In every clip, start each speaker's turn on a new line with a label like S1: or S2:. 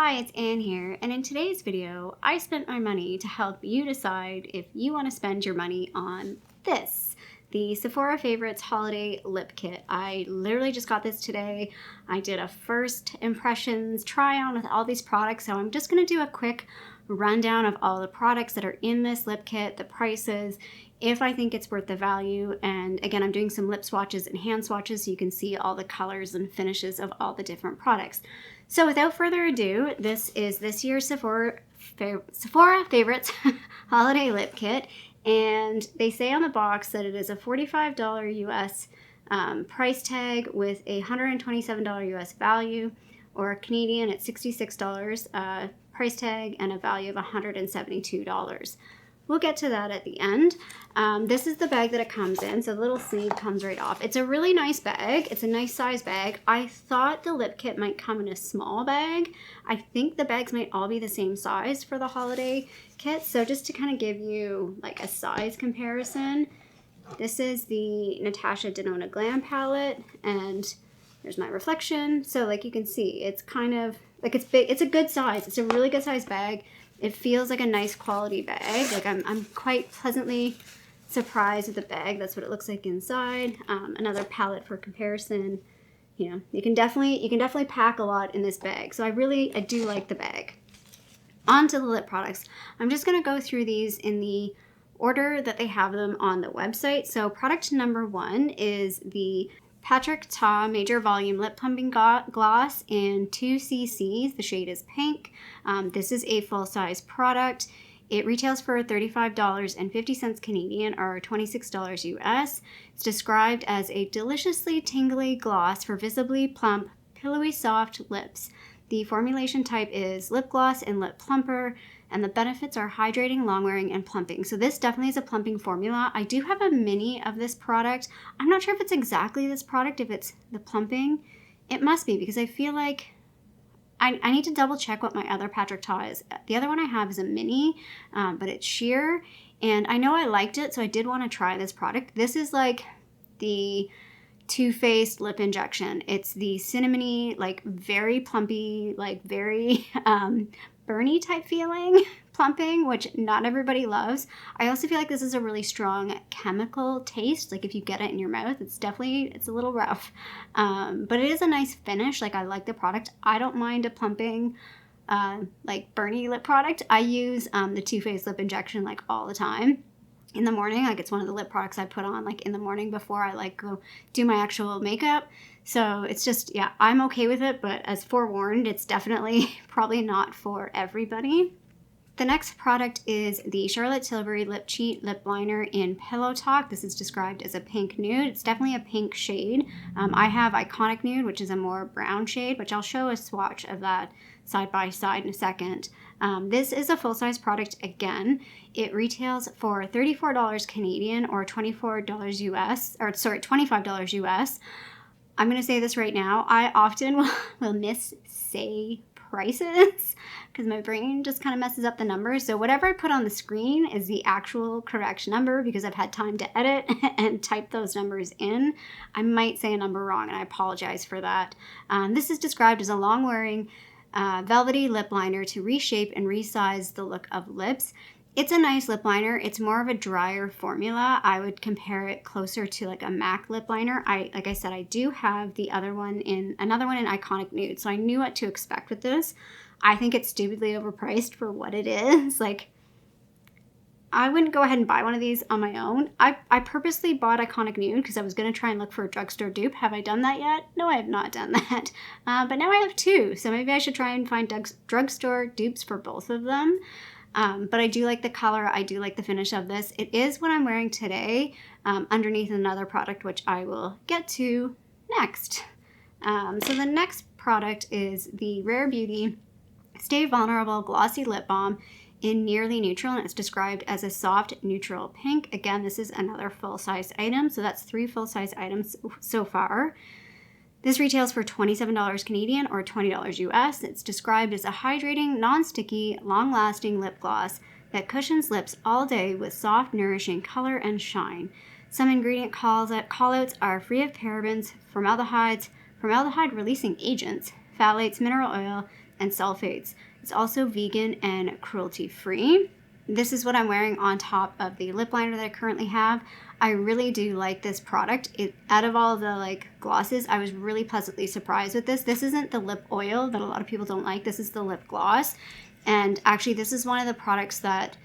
S1: Hi, it's Anne here, and in today's video, I spent my money to help you decide if you want to spend your money on this, the Sephora Favorites Holiday Lip Kit. I literally just got this today. I did a first impressions try on with all these products, so I'm just going to do a quick rundown of all the products that are in this lip kit, the prices, if I think it's worth the value, and again, I'm doing some lip swatches and hand swatches so you can see all the colors and finishes of all the different products. So without further ado, this is this year's Sephora Favorites Holiday Lip Kit, and they say on the box that it is a $45 US price tag with a $127 US value, or Canadian at $66 price tag and a value of $172. We'll get to that at the end. This is the bag that it comes in, so the little sleeve comes right off. It's a really nice bag. It's a nice size bag. I thought the lip kit might come in a small bag. I think the bags might all be the same size for the holiday kit. So just to kind of give you like a size comparison, this is the Natasha Denona Glam palette, and there's my reflection. So like you can see, it's kind of like it's big. It's a good size. It's a really good size bag. It feels like a nice quality bag. Like I'm quite pleasantly surprised with the bag. That's what it looks like inside. Another palette for comparison. You know, you can definitely pack a lot in this bag. So I do like the bag. On to the lip products. I'm just gonna go through these in the order that they have them on the website. So product number 1 is the Patrick Ta Major Volume Lip Plumping Gloss in 2 cc's. The shade is pink. This is a full-size product. It retails for $35.50 Canadian, or $26 US. It's described as a deliciously tingly gloss for visibly plump, pillowy soft lips. The formulation type is lip gloss and lip plumper, and the benefits are hydrating, long-wearing, and plumping. So this definitely is a plumping formula. I do have a mini of this product. I'm not sure if it's exactly this product, if it's the plumping. It must be, because I feel like I need to double check what my other Patrick Ta is. The other one I have is a mini, but it's sheer, and I know I liked it, so I did want to try this product. This is like the Too Faced lip injection. It's the cinnamony, like very plumpy, like very burny type feeling plumping, which not everybody loves. I also feel like this is a really strong chemical taste. Like if you get it in your mouth, it's a little rough, but it is a nice finish. Like I like the product. I don't mind a plumping like burny lip product. I use the Too Faced lip injection like all the time in the morning. Like it's one of the lip products I put on like in the morning before I like go do my actual makeup. So it's just, yeah, I'm okay with it, but as forewarned, it's definitely probably not for everybody. The next product is the Charlotte Tilbury Lip Cheat Lip Liner in Pillow Talk. This is described as a pink nude. It's definitely a pink shade. I have Iconic Nude, which is a more brown shade, which I'll show a swatch of that side by side in a second. This is a full-size product again. It retails for $34 Canadian, or $24 US, or sorry, $25 US. I'm going to say this right now. I often will missay prices because my brain just kind of messes up the numbers. So whatever I put on the screen is the actual correct number, because I've had time to edit and type those numbers in. I might say a number wrong, and I apologize for that. This is described as a long-wearing velvety lip liner to reshape and resize the look of lips. It's a nice lip liner. It's more of a drier formula. I would compare it closer to like a MAC lip liner. Like I said, I do have another one in Iconic Nude, so I knew what to expect with this. I think it's stupidly overpriced for what it is. Like, I wouldn't go ahead and buy one of these on my own. I purposely bought Iconic Nude because I was going to try and look for a drugstore dupe. Have I done that yet? No, I have not done that. But now I have 2, so maybe I should try and find drugstore dupes for both of them. But I do like the color. I do like the finish of this. It is what I'm wearing today underneath another product, which I will get to next. So the next product is the Rare Beauty Stay Vulnerable Glossy Lip Balm in Nearly Neutral, and it's described as a soft neutral pink. Again, this is another full-size item, so that's 3 full-size items so far. This retails for $27 Canadian, or $20 US. It's described as a hydrating, non-sticky, long-lasting lip gloss that cushions lips all day with soft, nourishing color and shine. Some ingredient callouts are free of parabens, formaldehyde-releasing agents, phthalates, mineral oil, and sulfates. It's also vegan and cruelty-free. This is what I'm wearing on top of the lip liner that I currently have. I really do like this product. Out of all the like glosses, I was really pleasantly surprised with this. This isn't the lip oil that a lot of people don't like. This is the lip gloss. And actually, this is one of the products that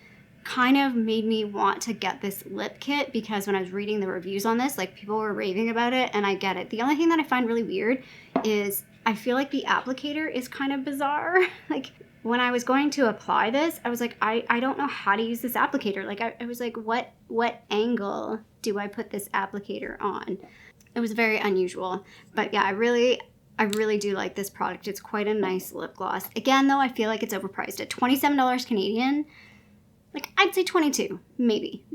S1: kind of made me want to get this lip kit, because when I was reading the reviews on this, like, people were raving about it, and I get it. The only thing that I find really weird is I feel like the applicator is kind of bizarre. Like, when I was going to apply this, I was like, I don't know how to use this applicator. Like, I was like, what angle do I put this applicator on? It was very unusual. But yeah, I really do like this product. It's quite a nice lip gloss. Again, though, I feel like it's overpriced at $27 Canadian. Like, I'd say 22, maybe.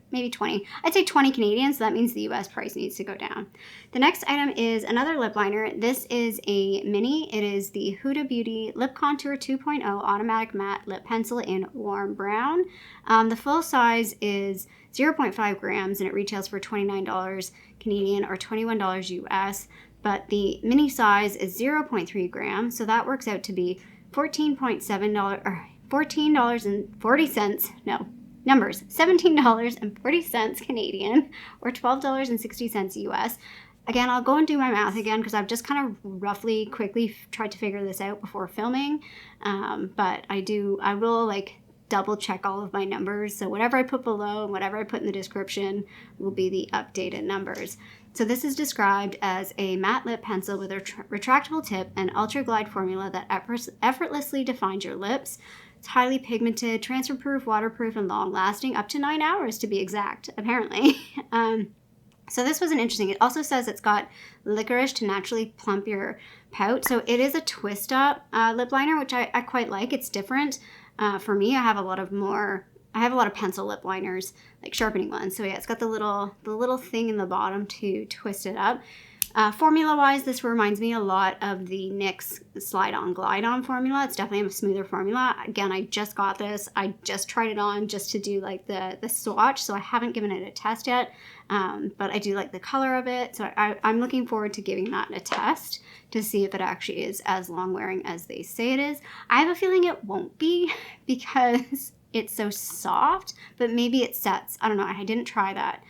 S1: Maybe 20. I'd say 20 Canadian, so that means the US price needs to go down. The next item is another lip liner. This is a mini. It is the Huda Beauty Lip Contour 2.0 Automatic Matte Lip Pencil in Warm Brown. The full size is 0.5 grams, and it retails for $29 Canadian or $21 US. But the mini size is 0.3 grams, so that works out to be $14.7 or $14.40. No. Numbers, $17.40 Canadian or $12.60 US. Again, I'll go and do my math again because I've just kind of roughly, quickly tried to figure this out before filming. But I will like double check all of my numbers. So whatever I put below and whatever I put in the description will be the updated numbers. So this is described as a matte lip pencil with a retractable tip and ultra glide formula that effortlessly defines your lips. It's highly pigmented, transfer-proof, waterproof, and long-lasting, up to 9 hours to be exact, apparently. So this was an interesting. It also says it's got licorice to naturally plump your pout. So it is a twist-up lip liner, which I quite like. It's different. For me, I have a lot of pencil lip liners, like sharpening ones. So yeah, it's got the little thing in the bottom to twist it up. Formula-wise, this reminds me a lot of the NYX Slide-On Glide-On formula. It's definitely a smoother formula. Again, I just got this. I just tried it on just to do like the swatch, so I haven't given it a test yet. But I do like the color of it, so I'm looking forward to giving that a test to see if it actually is as long-wearing as they say it is. I have a feeling it won't be because it's so soft, but maybe it sets. I don't know. I didn't try that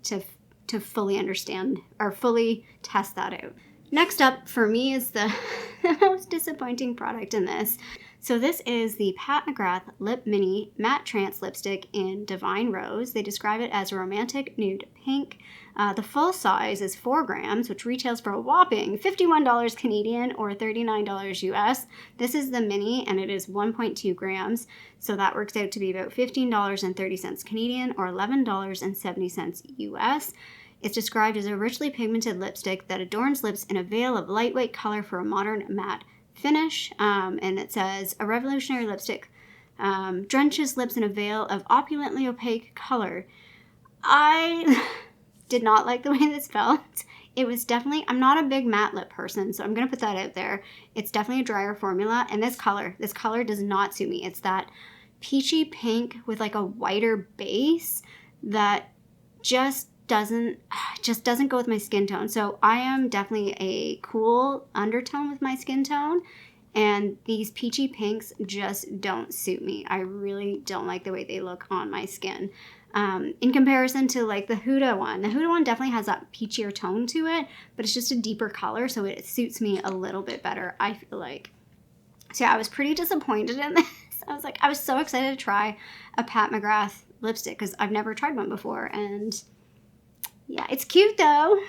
S1: to fully understand or fully test that out. Next up for me is the most disappointing product in this. So this is the Pat McGrath Lip Mini Matte Trance Lipstick in Divine Rose. They describe it as a romantic nude pink. The full size is 4 grams, which retails for a whopping $51 Canadian or $39 US. This is the mini, and it is 1.2 grams, so that works out to be about $15.30 Canadian or $11.70 US. It's described as a richly pigmented lipstick that adorns lips in a veil of lightweight color for a modern matte finish. And it says, a revolutionary lipstick drenches lips in a veil of opulently opaque color. I did not like the way this felt. It was definitely, I'm not a big matte lip person, so I'm going to put that out there. It's definitely a drier formula, and this color does not suit me. It's that peachy pink with like a whiter base that just doesn't go with my skin tone. So I am definitely a cool undertone with my skin tone, and these peachy pinks just don't suit me. I really don't like the way they look on my skin. In comparison to like the Huda one. The Huda one definitely has that peachier tone to it, but it's just a deeper color, so it suits me a little bit better, I feel like. So yeah, I was pretty disappointed in this. I was so excited to try a Pat McGrath lipstick because I've never tried one before, and yeah, it's cute though.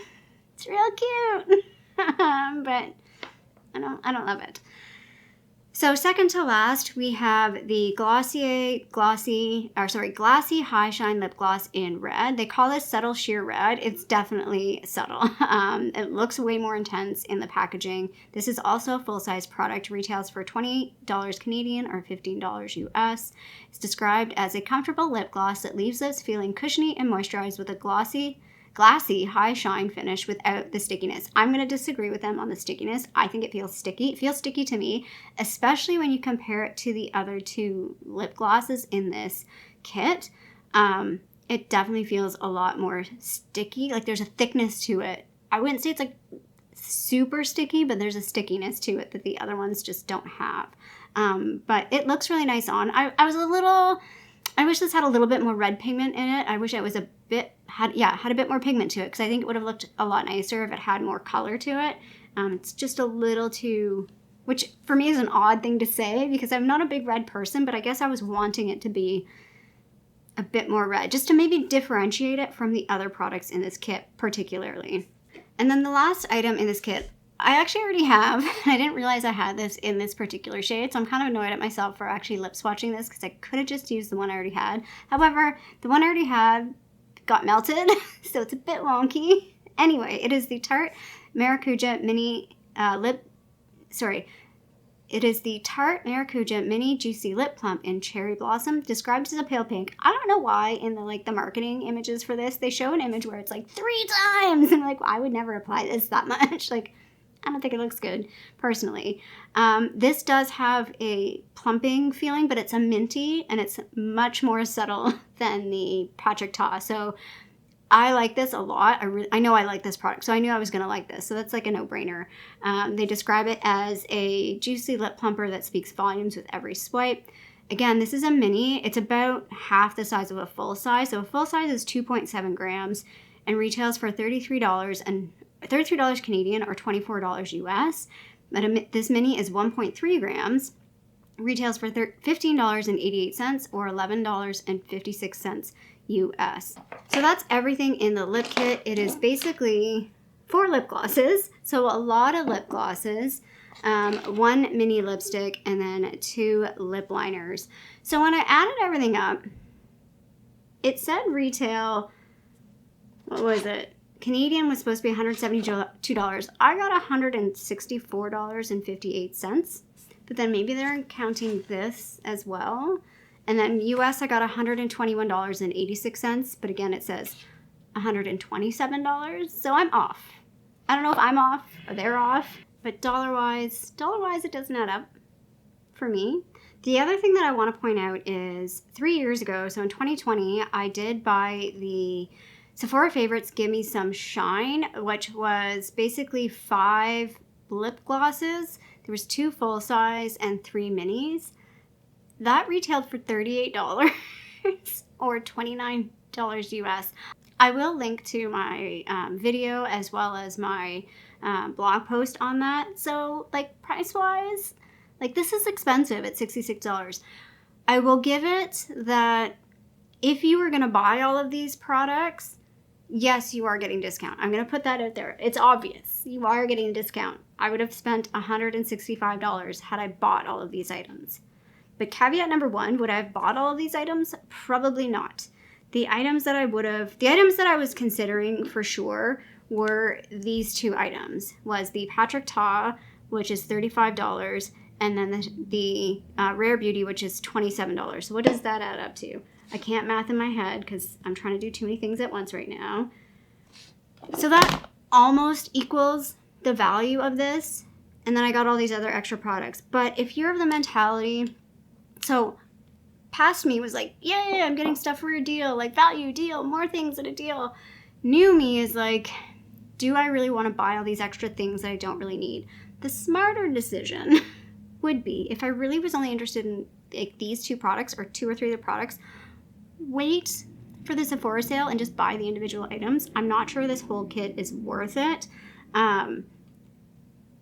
S1: It's real cute. But I don't love it. So second to last, we have the Glassy High Shine Lip Gloss in red. They call this subtle sheer red. It's definitely subtle. It looks way more intense in the packaging. This is also a full-size product. Retails for $28 Canadian or $15 US. It's described as a comfortable lip gloss that leaves lips feeling cushiony and moisturized with a glassy high shine finish without the stickiness. I'm going to disagree with them on the stickiness. I think it feels sticky. It feels sticky to me, especially when you compare it to the other two lip glosses in this kit. It definitely feels a lot more sticky. Like there's a thickness to it. I wouldn't say it's like super sticky, but there's a stickiness to it that the other ones just don't have. But it looks really nice on. I wish this had a little bit more red pigment in it. I wish it was had a bit more pigment to it, because I think it would have looked a lot nicer if it had more color to it. It's just a little too, which for me is an odd thing to say because I'm not a big red person, but I guess I was wanting it to be a bit more red, just to maybe differentiate it from the other products in this kit particularly. And then the last item in this kit, I actually already have. I didn't realize I had this in this particular shade, so I'm kind of annoyed at myself for actually lip swatching this because I could have just used the one I already had. However, the one I already had got melted, so it's a bit wonky. Anyway, it is the Tarte Maracuja Mini It is the Tarte Maracuja Mini Juicy Lip Plump in Cherry Blossom, described as a pale pink. I don't know why in the marketing images for this, they show an image where it's like 3 times, and I would never apply this that much. I don't think it looks good, personally. This does have a plumping feeling, but it's a minty, and it's much more subtle than the Patrick Ta. So I like this a lot. I know I like this product, so I knew I was going to like this. So that's like a no-brainer. They describe it as a juicy lip plumper that speaks volumes with every swipe. Again, this is a mini. It's about half the size of a full size. So a full size is 2.7 grams and retails for $33 Canadian or $24 US. But this mini is 1.3 grams, retails for $15.88 or $11.56 US. So that's everything in the lip kit. It is basically 4 lip glosses, so a lot of lip glosses, 1 mini lipstick, and then 2 lip liners. So when I added everything up, it said retail, what was it? Canadian was supposed to be $172. I got $164.58, but then maybe they're counting this as well. And then US, I got $121.86, but again, it says $127. So I'm off. I don't know if I'm off or they're off, but dollar-wise, it doesn't add up for me. The other thing that I want to point out is 3 years ago, so in 2020, I did buy the Sephora Favorites Give Me Some Shine, which was basically 5 lip glosses. There was 2 full size and 3 minis. That retailed for $38 or $29 US. I will link to my video as well as my blog post on that. So price-wise, this is expensive at $66. I will give it that if you were going to buy all of these products, yes, you are getting a discount. I'm going to put that out there. It's obvious. You are getting a discount. I would have spent $165 had I bought all of these items. But caveat number 1, would I have bought all of these items? Probably not. The items that I was considering for sure were these 2 items. Was the Patrick Ta, which is $35, and then the Rare Beauty, which is $27. So what does that add up to? I can't math in my head because I'm trying to do too many things at once right now. So that almost equals the value of this. And then I got all these other extra products. But if you're of the mentality, so past me was like, yay, I'm getting stuff for a deal, value deal, more things at a deal. New me is do I really want to buy all these extra things that I don't really need? The smarter decision would be, if I really was only interested in these 2 products or 2 or 3 other products, wait for the Sephora sale and just buy the individual items. I'm not sure this whole kit is worth it.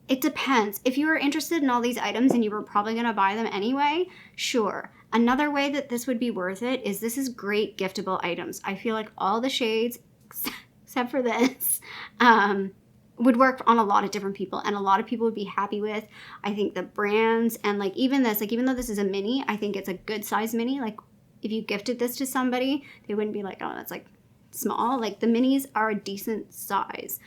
S1: It depends. If you were interested in all these items and you were probably going to buy them anyway, sure. Another way that this would be worth it is this is great giftable items. I feel like all the shades, except for this, would work on a lot of different people and a lot of people would be happy with. I think the brands and even this, even though this is a mini, I think it's a good size mini. If you gifted this to somebody, they wouldn't be like, oh, that's small. The minis are a decent size.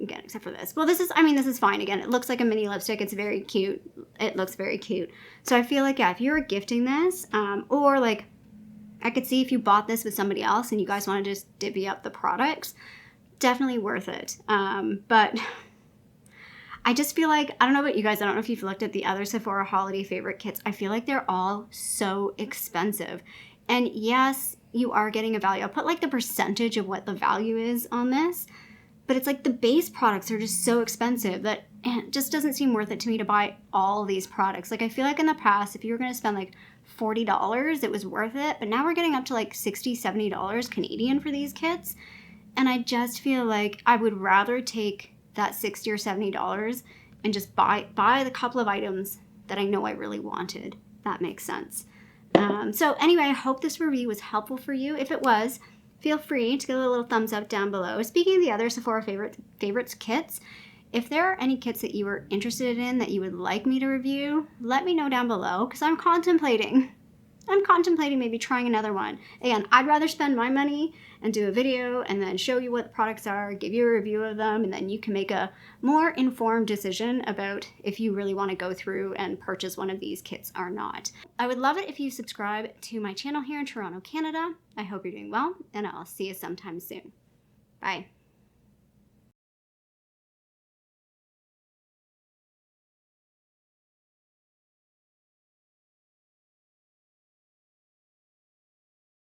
S1: Again, except for this. Well, this is fine. Again, it looks like a mini lipstick. It's very cute. It looks very cute. So I feel if you were gifting this, or I could see if you bought this with somebody else and you guys want to just divvy up the products, definitely worth it. But I just feel I don't know about you guys. I don't know if you've looked at the other Sephora holiday favorite kits. I feel they're all so expensive. And yes, you are getting a value. I'll put the percentage of what the value is on this. But it's like the base products are just so expensive that it just doesn't seem worth it to me to buy all these products. Like I feel like in the past, if you were going to spend like $40, it was worth it. But now we're getting up to like $60, $70 Canadian for these kits. And I just feel like I would rather take that $60 or $70 and just buy the couple of items that I know I really wanted. That makes sense. So anyway, I hope this review was helpful for you. If it was, feel free to give it a little thumbs up down below. Speaking of the other Sephora favorites kits, if there are any kits that you were interested in that you would like me to review, let me know down below, because I'm contemplating maybe trying another one. Again, I'd rather spend my money and do a video and then show you what the products are, give you a review of them, and then you can make a more informed decision about if you really want to go through and purchase one of these kits or not. I would love it if you subscribe to my channel here in Toronto, Canada. I hope you're doing well, and I'll see you sometime soon. Bye.